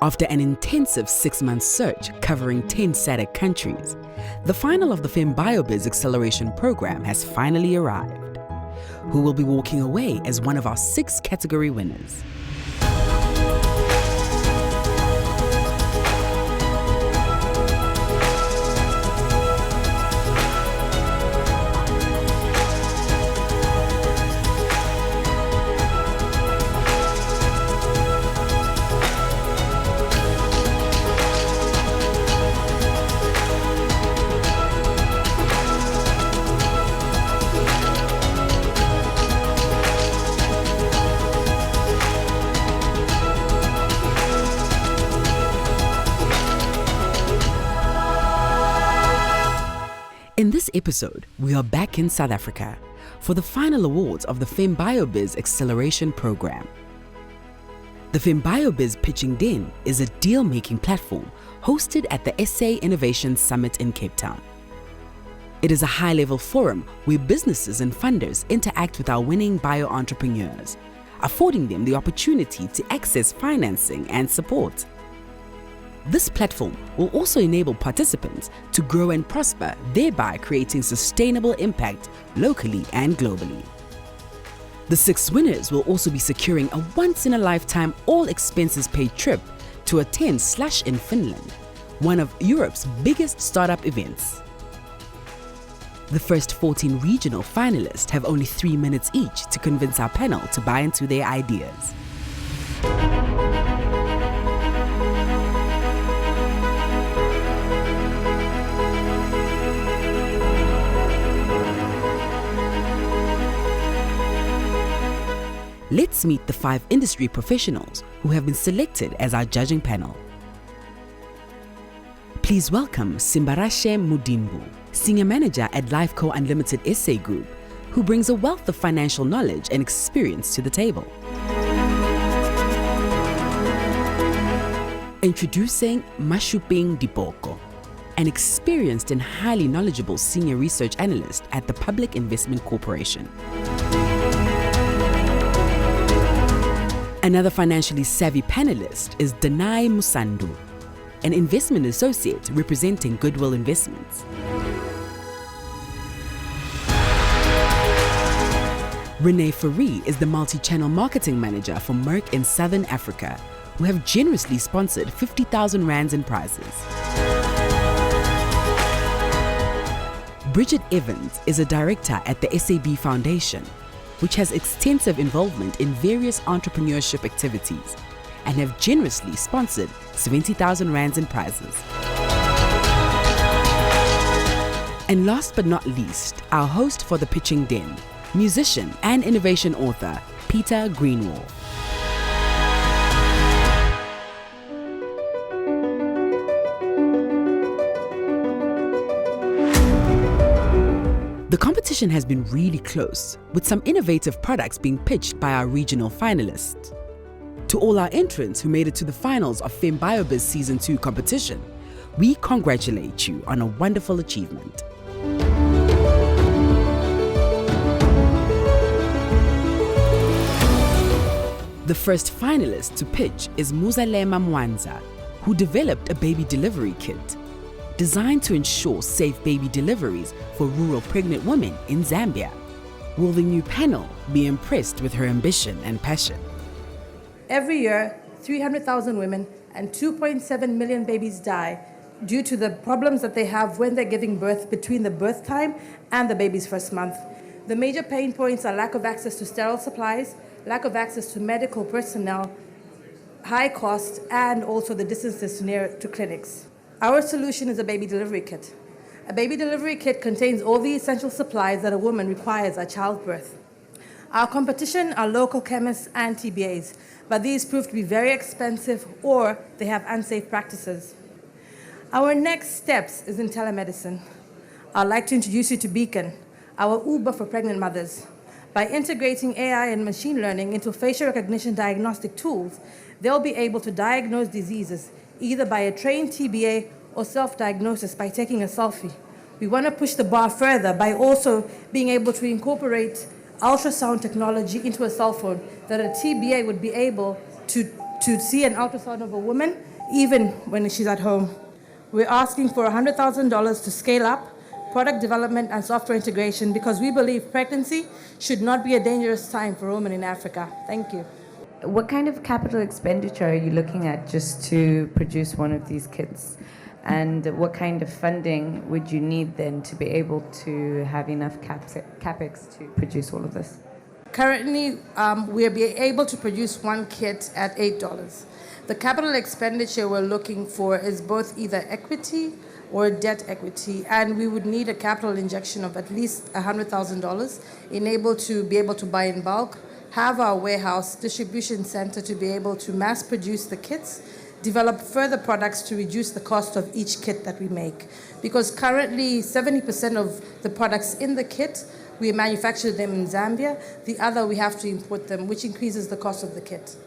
After an intensive 6-month search covering 10 SADC countries, the final of the FemBioBiz acceleration program has finally arrived. Who will be walking away as one of our 6 category winners? In this episode, we are back in South Africa for the final awards of the FemBioBiz Acceleration Program. The FemBioBiz Pitching Den is a deal-making platform hosted at the SA Innovation Summit in Cape Town. It is a high-level forum where businesses and funders interact with our winning bio-entrepreneurs, affording them the opportunity to access financing and support. This platform will also enable participants to grow and prosper, thereby creating sustainable impact locally and globally. The 6 winners will also be securing a once-in-a-lifetime all-expenses-paid trip to attend Slush in Finland, one of Europe's biggest startup events. The first 14 regional finalists have only 3 minutes each to convince our panel to buy into their ideas. Let's meet the 5 industry professionals who have been selected as our judging panel. Please welcome Simbarashe Mudimbu, Senior Manager at Lifeco Unlimited SA Group, who brings a wealth of financial knowledge and experience to the table. Introducing Mashuping Dipoko, an experienced and highly knowledgeable senior research analyst at the Public Investment Corporation. Another financially savvy panelist is Danai Musandu, an investment associate representing Goodwill Investments. Renee Fourie is the multi-channel marketing manager for Merck in Southern Africa, who have generously sponsored 50,000 rands in prizes. Bridget Evans is a director at the SAB Foundation, which has extensive involvement in various entrepreneurship activities and have generously sponsored 70,000 rands in prizes. And last but not least, our host for the Pitching Den, musician and innovation author, Peter Greenwall. The competition has been really close, with some innovative products being pitched by our regional finalists. To all our entrants who made it to the finals of FemBioBiz Season 2 competition, we congratulate you on a wonderful achievement. The first finalist to pitch is Muzalema Mwanza, who developed a baby delivery kit designed to ensure safe baby deliveries for rural pregnant women in Zambia. Will the new panel be impressed with her ambition and passion? Every year, 300,000 women and 2.7 million babies die due to the problems that they have when they're giving birth between the birth time and the baby's first month. The major pain points are lack of access to sterile supplies, lack of access to medical personnel, high cost, and also the distances to clinics. Our solution is a baby delivery kit. A baby delivery kit contains all the essential supplies that a woman requires at childbirth. Our competition are local chemists and TBAs, but these prove to be very expensive or they have unsafe practices. Our next steps is in telemedicine. I'd like to introduce you to Beacon, our Uber for pregnant mothers. By integrating AI and machine learning into facial recognition diagnostic tools, they'll be able to diagnose diseases either by a trained TBA or self-diagnosis by taking a selfie. We want to push the bar further by also being able to incorporate ultrasound technology into a cell phone that a TBA would be able to to see an ultrasound of a woman, even when she's at home. We're asking for $100,000 to scale up product development and software integration because we believe pregnancy should not be a dangerous time for women in Africa. Thank you. What kind of capital expenditure are you looking at just to produce one of these kits? And what kind of funding would you need then to be able to have enough capex to produce all of this? Currently, we'll be able to produce one kit at $8. The capital expenditure we're looking for is both either equity or debt equity, and we would need a capital injection of at least $100,000 enabled to be able to buy in bulk, have our warehouse distribution center to be able to mass produce the kits, develop further products to reduce the cost of each kit that we make. Because currently 70% of the products in the kit, we manufacture them in Zambia. The other, we have to import them, which increases the cost of the kit.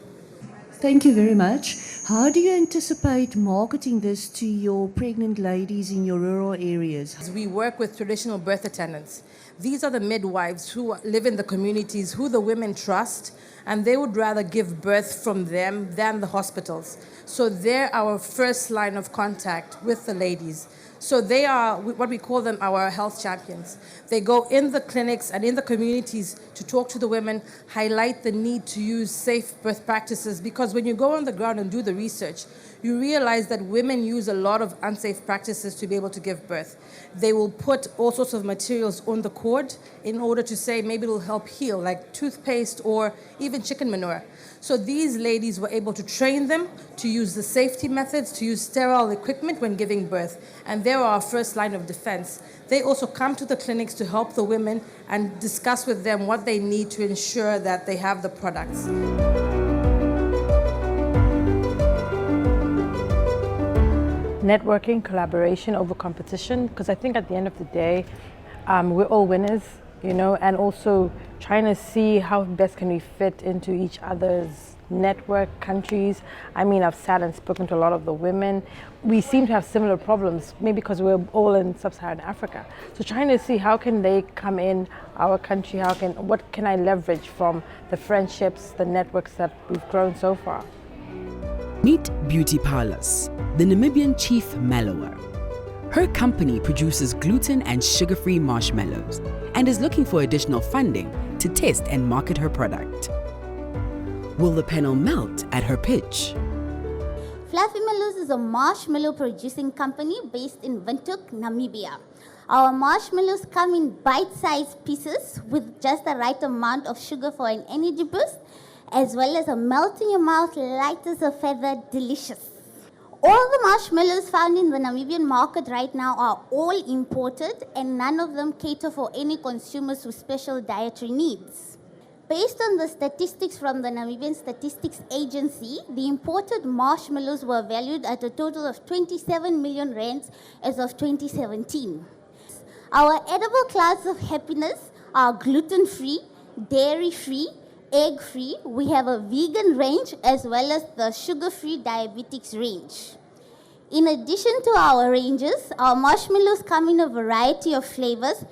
Thank you very much. How do you anticipate marketing this to your pregnant ladies in your rural areas? We work with traditional birth attendants. These are the midwives who live in the communities, who the women trust, and they would rather give birth from them than the hospitals. So they're our first line of contact with the ladies. So they are what we call them our health champions. They go in the clinics and in the communities to talk to the women, highlight the need to use safe birth practices, because when you go on the ground and do the research, you realize that women use a lot of unsafe practices to be able to give birth. They will put all sorts of materials on the cord in order to say maybe it'll help heal, like toothpaste or even chicken manure. So these ladies were able to train them to use the safety methods, to use sterile equipment when giving birth. And they're our first line of defense. They also come to the clinics to help the women and discuss with them what they need to ensure that they have the products. Networking, collaboration over competition, because I think at the end of the day, we're all winners, you know, and also trying to see how best can we fit into each other's network, countries. I mean, I've sat and spoken to a lot of the women. We seem to have similar problems, maybe because we're all in sub-Saharan Africa. So trying to see how can they come in our country, what can I leverage from the friendships, the networks that we've grown so far. Meet Beauty Parlors, the Namibian chief mellower. Her company produces gluten and sugar-free marshmallows and is looking for additional funding to test and market her product. Will the panel melt at her pitch? Fluffy Mellows is a marshmallow producing company based in Windhoek, Namibia. Our marshmallows come in bite-sized pieces with just the right amount of sugar for an energy boost, as well as a melt-in-your-mouth, light as a feather, delicious. All the marshmallows found in the Namibian market right now are all imported, and none of them cater for any consumers with special dietary needs. Based on the statistics from the Namibian Statistics Agency, the imported marshmallows were valued at a total of 27 million rands as of 2017. Our edible clouds of happiness are gluten-free, dairy-free, egg-free. We have a vegan range as well as the sugar-free diabetics range. In addition to our ranges, our marshmallows come in a variety of flavors.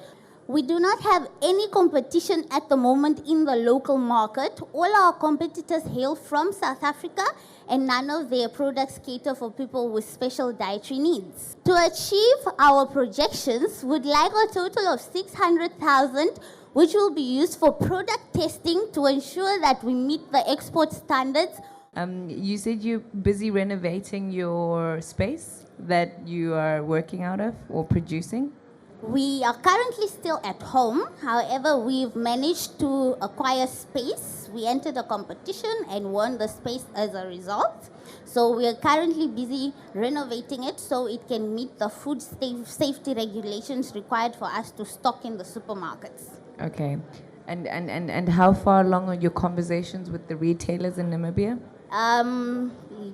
We do not have any competition at the moment in the local market. All our competitors hail from South Africa, and none of their products cater for people with special dietary needs. To achieve our projections, we'd like a total of 600,000, which will be used for product testing to ensure that we meet the export standards. You said you're busy renovating your space that you are working out of or producing? We are currently still at home. However, we've managed to acquire space. We entered a competition and won the space as a result. So we are currently busy renovating it so it can meet the food safety regulations required for us to stock in the supermarkets. Okay. And how far along are your conversations with the retailers in Namibia?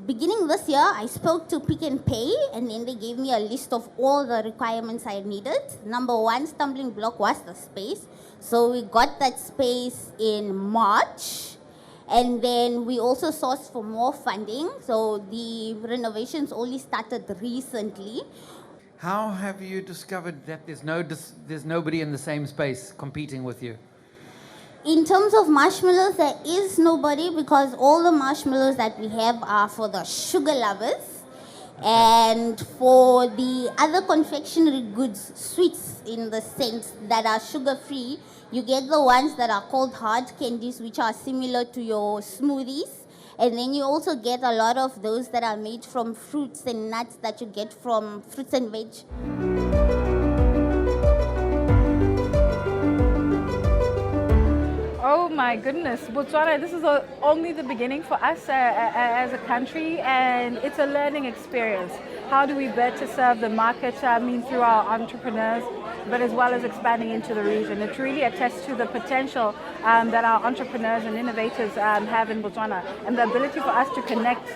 Beginning this year, I spoke to Pick n Pay, and then they gave me a list of all the requirements I needed. Number one stumbling block was the space. So we got that space in March, and then we also sourced for more funding. So the renovations only started recently. How have you discovered that there's nobody in the same space competing with you? In terms of marshmallows, there is nobody because all the marshmallows that we have are for the sugar lovers. And for the other confectionery goods, sweets in the sense that are sugar-free, you get the ones that are called hard candies, which are similar to your smoothies. And then you also get a lot of those that are made from fruits and nuts that you get from fruits and veg. Oh my goodness, Botswana, this is only the beginning for us as a country, and it's a learning experience. How do we better serve the market, through our entrepreneurs, but as well as expanding into the region. It really attests to the potential that our entrepreneurs and innovators have in Botswana, and the ability for us to connect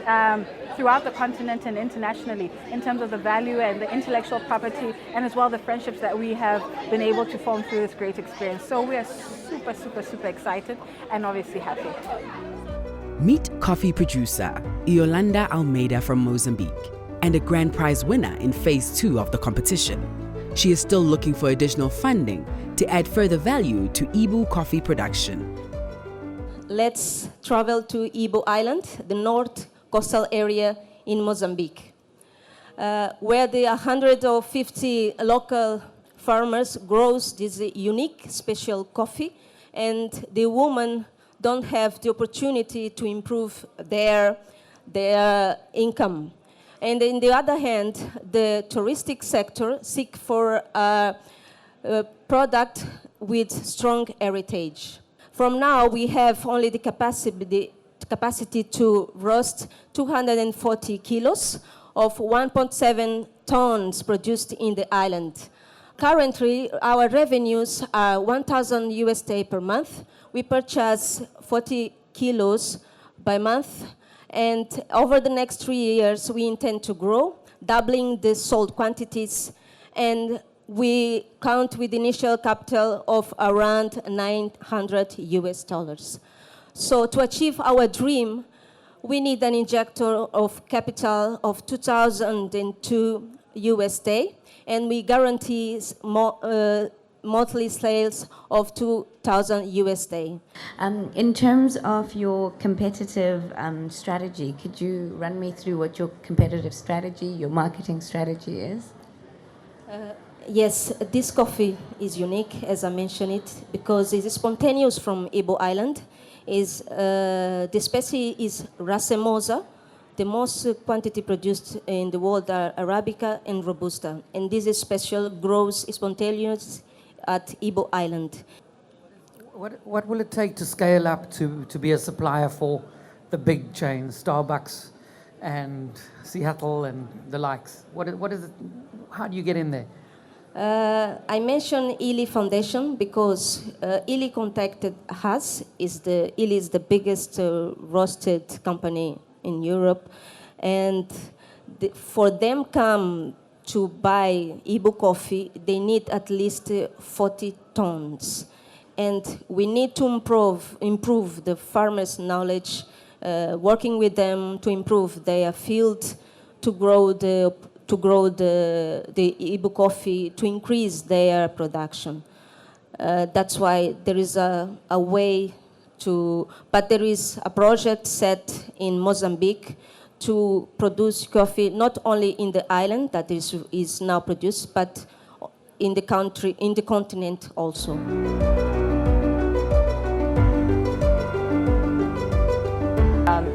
throughout the continent and internationally in terms of the value and the intellectual property, and as well the friendships that we have been able to form through this great experience. So we are super excited and obviously happy. Meet coffee producer Yolanda Almeida from Mozambique and a grand prize winner in phase 2 of the competition. She is still looking for additional funding to add further value to Ibu coffee production. Let's travel to Ibu Island, the north coastal area in Mozambique, where the 150 local farmers grows this unique special coffee, and the women don't have the opportunity to improve their income. And on the other hand, the touristic sector seek for a product with strong heritage. From now, we have only the capacity to roast 240 kilos of 1.7 tons produced in the island. Currently, our revenues are $1,000 per month. We purchase 40 kilos by month, and over the next 3 years, we intend to grow, doubling the sold quantities, and we count with initial capital of around $900. So to achieve our dream, we need an injector of capital of $2,002, and we guarantee monthly sales of $2,000. In terms of your competitive strategy, could you run me through what your competitive strategy, your marketing strategy is? Yes, this coffee is unique, as I mentioned it, because it is spontaneous from Ibu Island. The species is Racemosa. The most quantity produced in the world are Arabica and Robusta, and this is special grows spontaneous at Ibu Island. What will it take to scale up to be a supplier for the big chains, Starbucks and Seattle and the likes? What is it? How do you get in there? I mentioned SAB Foundation because SAB contacted us. SAB is the biggest roasted company in Europe, and for them come to buy Ibu coffee, they need at least 40 tons. And we need to improve the farmers' knowledge, working with them to improve their field, to grow the Ibu coffee, to increase their production. That's why there is a way to, but there is a project set in Mozambique to produce coffee not only in the island that is now produced, but in the country, in the continent also.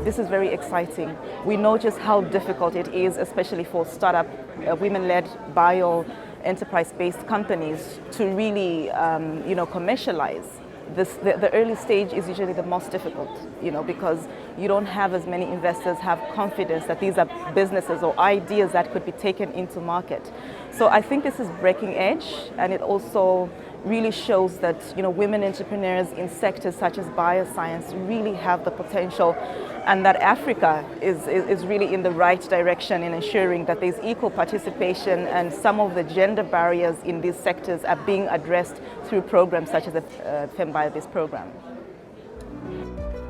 This is very exciting. We know just how difficult it is, especially for startup, women-led bio enterprise-based companies to really, commercialize. The early stage is usually the most difficult, because you don't have as many investors have confidence that these are businesses or ideas that could be taken into market. So I think this is breaking edge, and it also really shows that women entrepreneurs in sectors such as bioscience really have the potential, and that Africa is really in the right direction in ensuring that there's equal participation, and some of the gender barriers in these sectors are being addressed through programs such as the FemBioBiz program.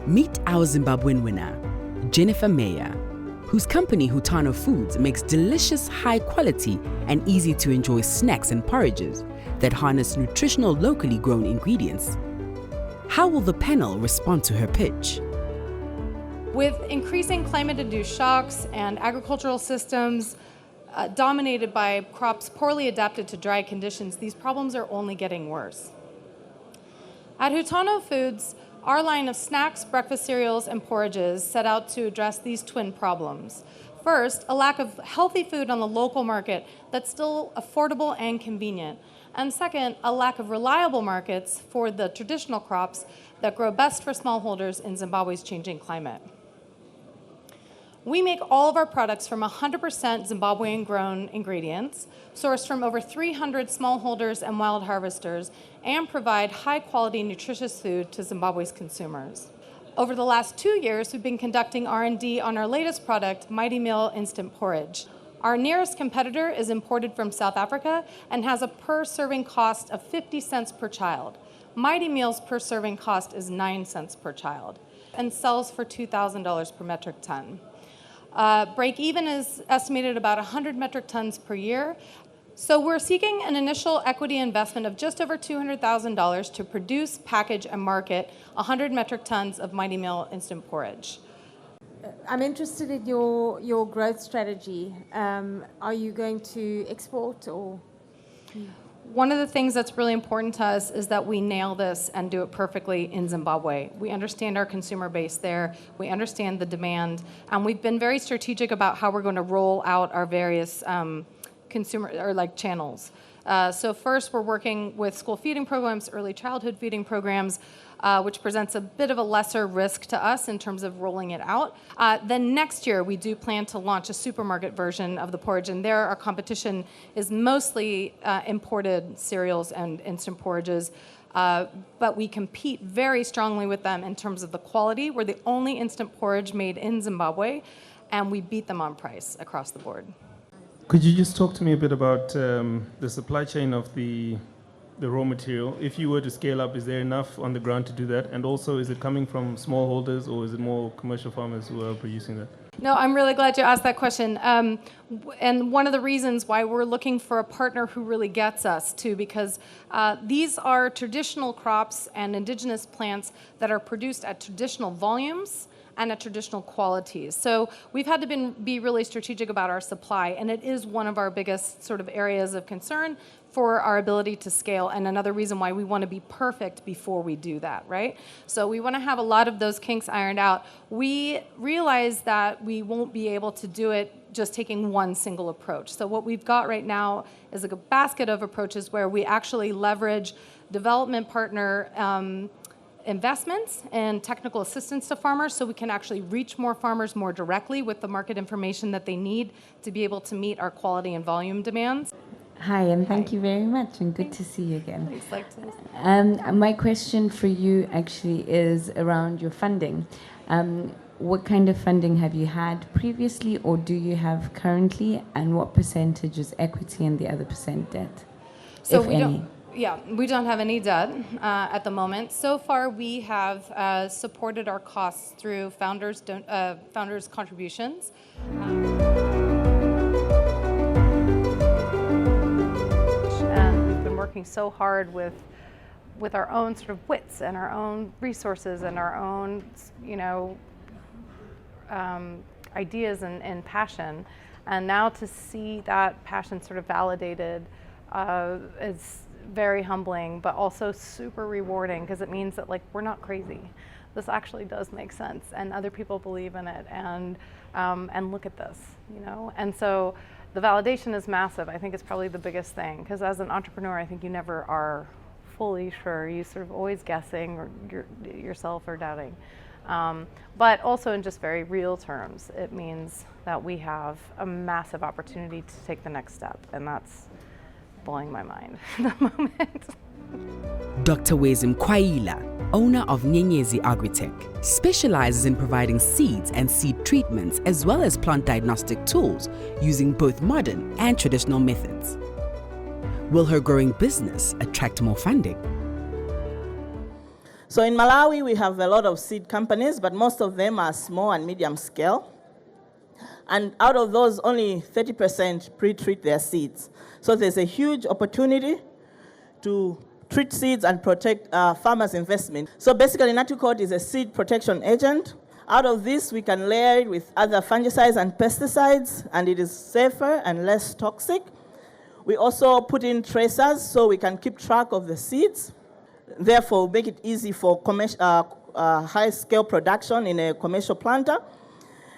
Meet our Zimbabwean winner, Jennifer Meyer, whose company Hutano Foods makes delicious, high-quality and easy-to-enjoy snacks and porridges that harness nutritional, locally grown ingredients. How will the panel respond to her pitch? With increasing climate-induced shocks and agricultural systems dominated by crops poorly adapted to dry conditions, these problems are only getting worse. At Hutano Foods, our line of snacks, breakfast cereals, and porridges set out to address these twin problems. First, a lack of healthy food on the local market that's still affordable and convenient. And second, a lack of reliable markets for the traditional crops that grow best for smallholders in Zimbabwe's changing climate. We make all of our products from 100% Zimbabwean-grown ingredients, sourced from over 300 smallholders and wild harvesters, and provide high-quality, nutritious food to Zimbabwe's consumers. Over the last 2 years, we've been conducting R&D on our latest product, Mighty Meal Instant Porridge. Our nearest competitor is imported from South Africa and has a per-serving cost of 50 cents per child. Mighty Meal's per-serving cost is 9 cents per child and sells for $2,000 per metric ton. Break-even is estimated about 100 metric tons per year. So we're seeking an initial equity investment of just over $200,000 to produce, package, and market 100 metric tons of Mighty Meal Instant Porridge. I'm interested in your growth strategy. Are you going to export or? One of the things that's really important to us is that we nail this and do it perfectly in Zimbabwe. We understand our consumer base there, we understand the demand, and we've been very strategic about how we're going to roll out our various channels. So first, we're working with school feeding programs, early childhood feeding programs, which presents a bit of a lesser risk to us in terms of rolling it out. Then next year, we do plan to launch a supermarket version of the porridge, and there our competition is mostly imported cereals and instant porridges, but we compete very strongly with them in terms of the quality. We're the only instant porridge made in Zimbabwe, and we beat them on price across the board. Could you just talk to me a bit about the supply chain of the raw material? If you were to scale up, is there enough on the ground to do that? And also, is it coming from smallholders or is it more commercial farmers who are producing that? No, I'm really glad you asked that question. And one of the reasons why we're looking for a partner who really gets us too, because these are traditional crops and indigenous plants that are produced at traditional volumes and at traditional qualities. So we've had to be really strategic about our supply, and it is one of our biggest sort of areas of concern for our ability to scale, and another reason why we want to be perfect before we do that, right? So we want to have a lot of those kinks ironed out. We realize that we won't be able to do it just taking one single approach. So what we've got right now is a basket of approaches where we actually leverage development partner investments and technical assistance to farmers so we can actually reach more farmers more directly with the market information that they need to be able to meet our quality and volume demands. Hi, and thank you very much, and good to see you again. Thanks, likewise. My question for you actually is around your funding. What kind of funding have you had previously, or do you have currently, and what percentage is equity and the other % debt, so if we any? We don't have any debt at the moment. So far, we have supported our costs through founders' contributions. And we've been working so hard with our own sort of wits and our own resources and our own, ideas and passion. And now to see that passion sort of validated is very humbling, but also super rewarding, because it means that we're not crazy. This actually does make sense, and other people believe in it, and look at this, And so the validation is massive. I think it's probably the biggest thing, because as an entrepreneur, I think you never are fully sure. You sort of always guessing or yourself or doubting. But also in just very real terms, it means that we have a massive opportunity to take the next step, and that's blowing my mind at the moment. Dr. Wezim Kwaila, owner of Nyenyezi Agritech, specializes in providing seeds and seed treatments as well as plant diagnostic tools using both modern and traditional methods. Will her growing business attract more funding? So in Malawi, we have a lot of seed companies, but most of them are small and medium scale. And out of those, only 30% pre-treat their seeds. So there's a huge opportunity to treat seeds and protect farmers' investment. So basically, Natricot is a seed protection agent. Out of this, we can layer it with other fungicides and pesticides, and it is safer and less toxic. We also put in tracers so we can keep track of the seeds. Therefore, make it easy for high-scale production in a commercial planter.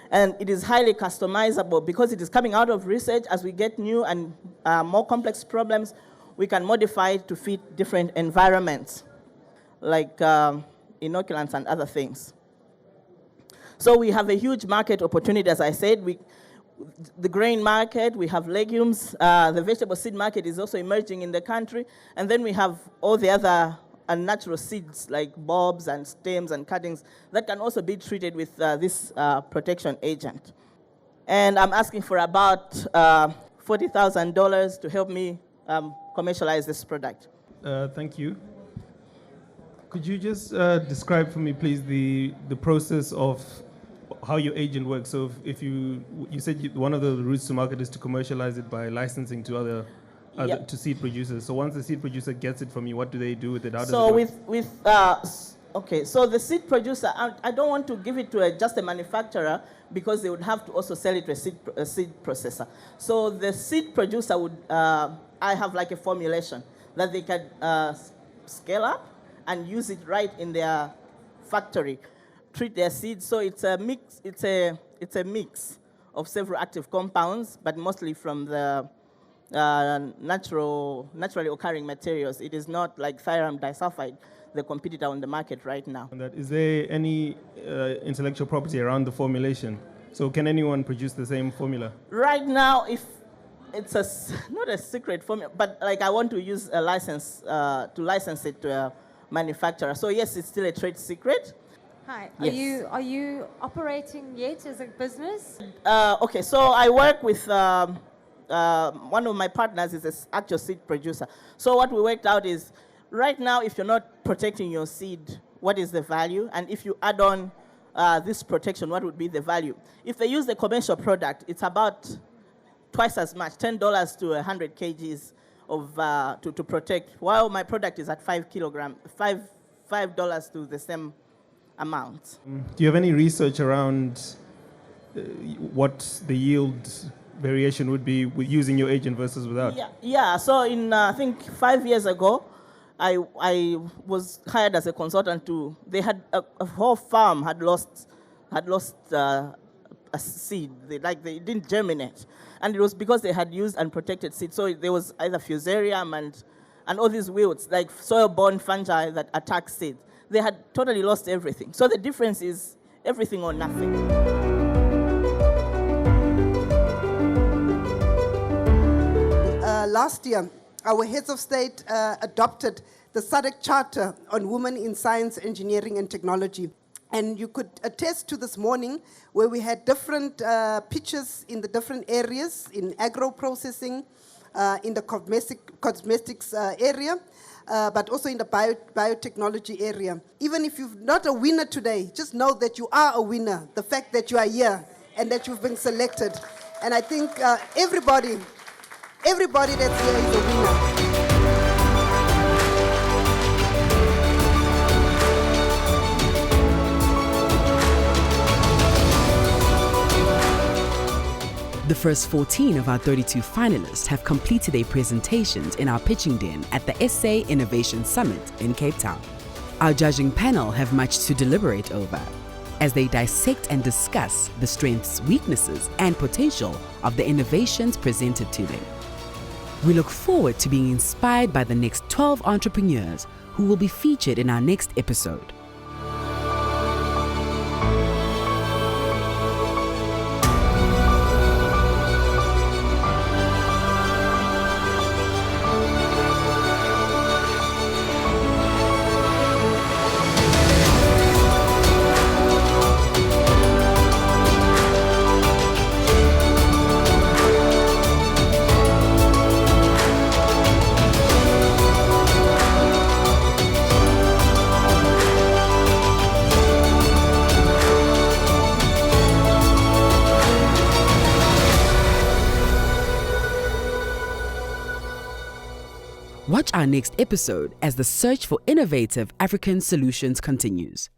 And it is highly customizable because it is coming out of research. As we get new and more complex problems, we can modify it to fit different environments, like inoculants and other things. So we have a huge market opportunity, as I said. The grain market, we have legumes. The vegetable seed market is also emerging in the country. And then we have all the other natural seeds like bulbs and stems and cuttings that can also be treated with this protection agent. And I'm asking for about $40,000 to help me commercialize this product. Thank you. Could you just describe for me, please, the process of how your agent works? So if you said one of the routes to market is to commercialize it by licensing to other to seed producers. So once the seed producer gets it from you, what do they do with it? How does it work? Okay, so the seed producer, I don't want to give it to just a manufacturer because they would have to also sell it to a seed processor. So the seed producer would, I have like a formulation that they can scale up and use it right in their factory, treat their seeds. So it's a mix. It's a mix of several active compounds, but mostly from the naturally occurring materials. It is not like thiram disulfide, the competitor on the market right now. And is there any intellectual property around the formulation? So can anyone produce the same formula? Right now, if it's not a secret formula, but like I want to use a license to license it to a manufacturer. So yes, it's still a trade secret. Hi. Yes. Are you operating yet as a business? Okay, so I work with one of my partners is an actual seed producer. So what we worked out is, right now, if you're not protecting your seed, what is the value? And if you add on this protection, what would be the value? If they use the commercial product, it's about twice as much, $10 to 100 kgs of to protect, while my product is at $5 to the same amount. Do you have any research around what the yield variation would be with using your agent versus without? Yeah. So in I think 5 years ago, I was hired as a consultant to. They had a whole farm had lost a seed. They didn't germinate, and it was because they had used unprotected seed. So there was either fusarium and all these wilts, like soil-borne fungi that attack seeds. They had totally lost everything. So the difference is everything or nothing. Last year, our heads of state adopted the SADC Charter on Women in Science, Engineering and Technology. And you could attest to this morning where we had different pitches in the different areas, in agro-processing, in the cosmetics area, but also in the biotechnology area. Even if you're not a winner today, just know that you are a winner, the fact that you are here and that you've been selected. And I think everybody that's here is a winner. The first 14 of our 32 finalists have completed their presentations in our pitching den at the SA Innovation Summit in Cape Town. Our judging panel have much to deliberate over as they dissect and discuss the strengths, weaknesses, and potential of the innovations presented to them. We look forward to being inspired by the next 12 entrepreneurs who will be featured in our next episode. Watch our next episode as the search for innovative African solutions continues.